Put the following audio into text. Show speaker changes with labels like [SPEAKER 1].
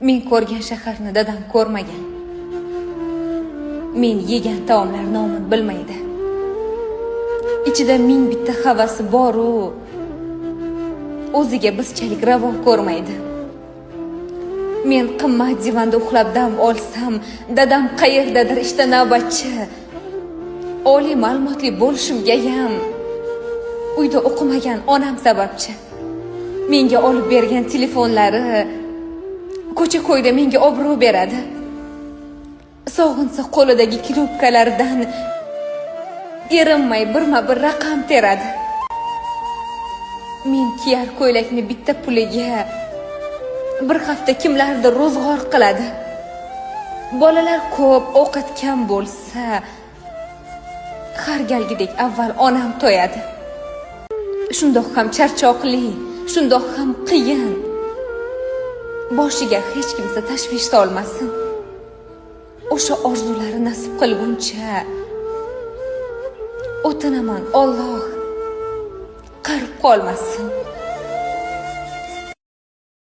[SPEAKER 1] Men ko'rgan shaharni dadam ko'rmagan. Men yegan taomlar nomini bilmaydi. Ichida ming bitta havasi bor-u, o'ziga bizchalik ravo ko'rmaydi. Men qimmat divanda uxlab dam olsam, dadam qayerdadir ishda navbatchi. Oliy ma'lumotli bo'lishimgayam uyda o'qimagan onam sababchi. Menga olib bergan telefonlari ko'cha-ko'yda menga obro' beradi. Sog'insa qo'lidagi knopkalardan erinmay birma-bir raqam teradi. Men kiyar ko'ylakni bitta puliga bir hafta kimlardir ro'zg'or qiladi. Bolalar ko'p, ovqat kam bo'lsa, har galgidek avval onam to'yadi. Shundoq ham charchoqli, shundoq ham qiyin. Boshiga hech kimsa tashvish solmasin. O'sha orzulari nasib qilguncha o'tinaman, Alloh qarib qolmasin.